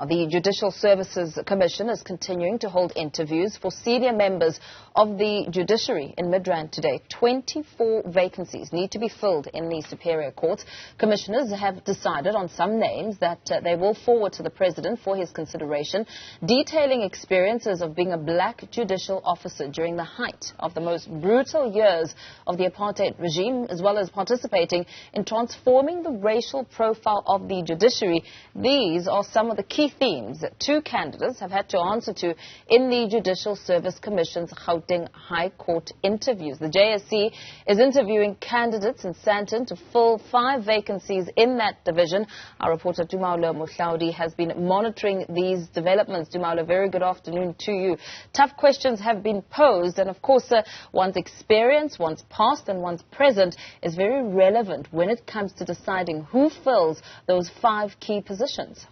The Judicial Services Commission is continuing to hold interviews for senior members of the judiciary in Midrand today. 24 vacancies need to be filled in the superior courts. Commissioners have decided on some names that they will forward to the President for his consideration, detailing experiences of being a black judicial officer during the height of the most brutal years of the apartheid regime, as well as participating in transforming the racial profile of the judiciary. These are some of the key themes that two candidates have had to answer to in the Judicial Service Commission's Gauteng High Court interviews. The JSC is interviewing candidates in Sandton to fill 5 vacancies in that division. Our reporter Tumaole Mohlaoli has been monitoring these developments. Tumaole, very good afternoon to you. Tough questions have been posed, and of course one's experience, one's past and one's present is very relevant when it comes to deciding who fills those 5 key positions.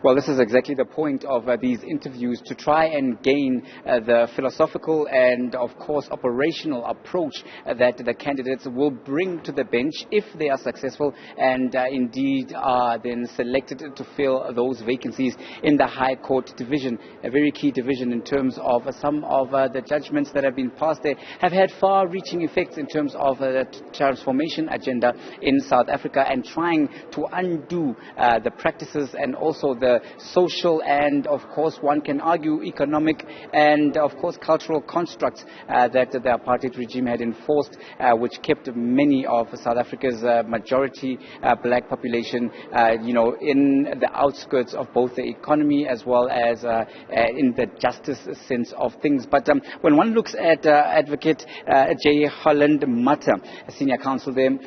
Well, this is exactly the point of these interviews, to try and gain the philosophical and, of course, operational approach that the candidates will bring to the bench if they are successful and indeed are then selected to fill those vacancies in the High Court division, a very key division in terms of some of the judgments that have been passed there have had far-reaching effects in terms of the transformation agenda in South Africa and trying to undo the practices and also the social and, of course, one can argue economic and, of course, cultural constructs that the apartheid regime had enforced, which kept many of South Africa's majority black population, in the outskirts of both the economy as well as in the justice sense of things. But when one looks at Advocate J. Holland Matter, senior counsel there,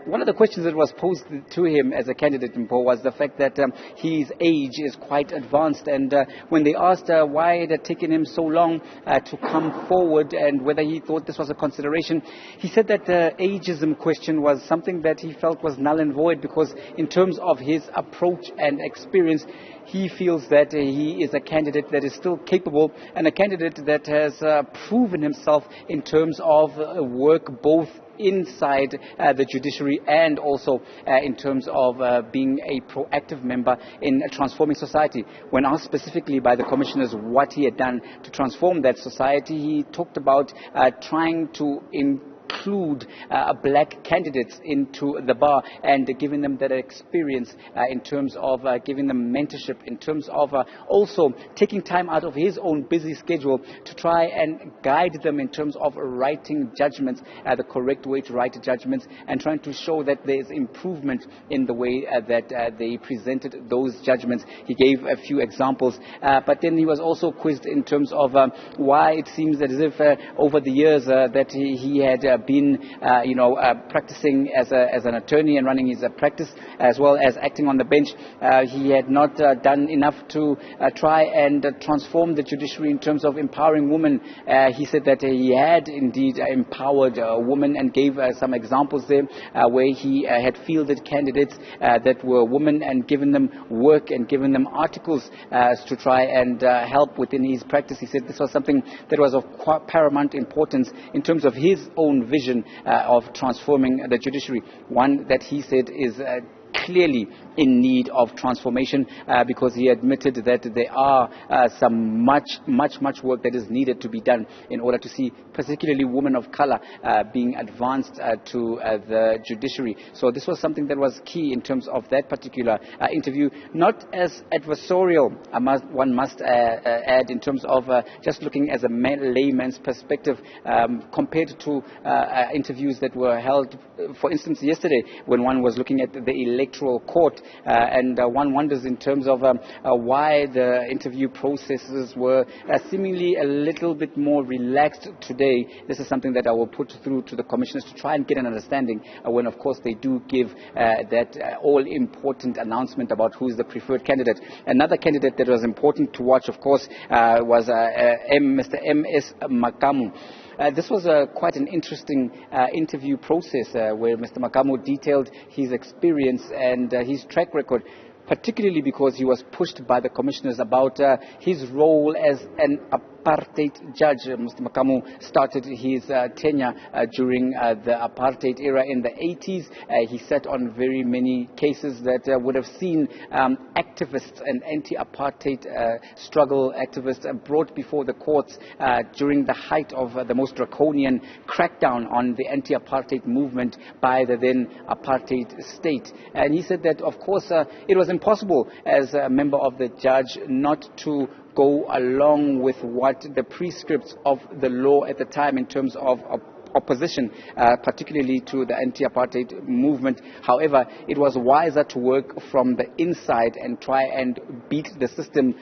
one of the questions that was posed to him as a candidate in Mpo was the fact that his age is quite advanced, and when they asked why it had taken him so long to come forward and whether he thought this was a consideration, he said that the ageism question was something that he felt was null and void, because in terms of his approach and experience, he feels that he is a candidate that is still capable and a candidate that has proven himself in terms of work both inside the judiciary and also in terms of being a proactive member in transforming society. When asked specifically by the commissioners what he had done to transform that society, he talked about trying to include black candidates into the bar and giving them that experience in terms of giving them mentorship, in terms of also taking time out of his own busy schedule to try and guide them in terms of writing judgments, the correct way to write judgments, and trying to show that there is improvement in the way that they presented those judgments. He gave a few examples, but then he was also quizzed in terms of why it seems that as if over the years that he had been practicing as an attorney and running his practice as well as acting on the bench, he had not done enough to try and transform the judiciary in terms of empowering women. He said that he had indeed empowered women and gave some examples there where he had fielded candidates that were women and given them work and given them articles to try and help within his practice. He said this was something that was of paramount importance in terms of his own vision of transforming the judiciary, one that he said is clearly in need of transformation, because he admitted that there are some much work that is needed to be done in order to see particularly women of color being advanced to the judiciary. So this was something that was key in terms of that particular interview, not as adversarial, one must add, in terms of just looking as a layman's perspective compared to interviews that were held, for instance, yesterday when one was looking at the electoral court, and one wonders in terms of why the interview processes were seemingly a little bit more relaxed today. This is something that I will put through to the commissioners to try and get an understanding when, of course, they do give that all-important announcement about who is the preferred candidate. Another candidate that was important to watch, of course, was Mr. M.S. Makamu. This was quite an interesting interview process where Mr. Makamu detailed his experience and his track record, particularly because he was pushed by the commissioners about his role as an apartheid judge. Mr. Makamu started his tenure during the apartheid era in the 80s. He sat on very many cases that would have seen activists and anti-apartheid struggle activists brought before the courts during the height of the most draconian crackdown on the anti-apartheid movement by the then apartheid state. And he said that, of course, it was impossible as a member of the judge not to go along with what the prescripts of the law at the time in terms of opposition, particularly to the anti-apartheid movement. However, it was wiser to work from the inside and try and beat the system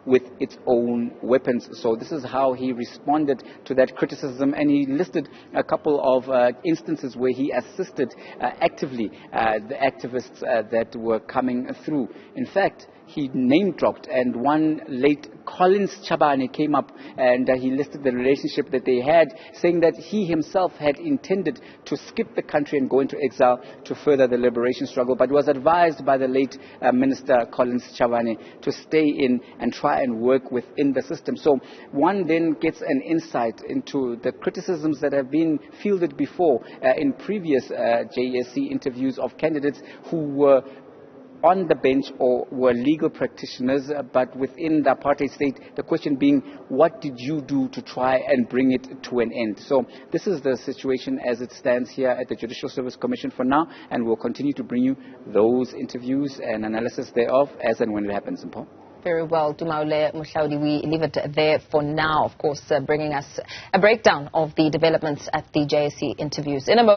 with its own weapons. So this is how he responded to that criticism, and he listed a couple of instances where he assisted actively the activists that were coming through. In fact, he name-dropped, and one late Collins Chabane came up and he listed the relationship that they had, saying that he himself had intended to skip the country and go into exile to further the liberation struggle, but was advised by the late Minister Collins Chabane to stay in and try and work within the system. So one then gets an insight into the criticisms that have been fielded before in previous JSC interviews of candidates who were on the bench or were legal practitioners, but within the apartheid state, the question being, what did you do to try and bring it to an end? So this is the situation as it stands here at the Judicial Services Commission for now, and we'll continue to bring you those interviews and analysis thereof as and when it happens. Very well, Tumaole Mohlaoli, we leave it there for now, of course, bringing us a breakdown of the developments at the JSC interviews. In a moment.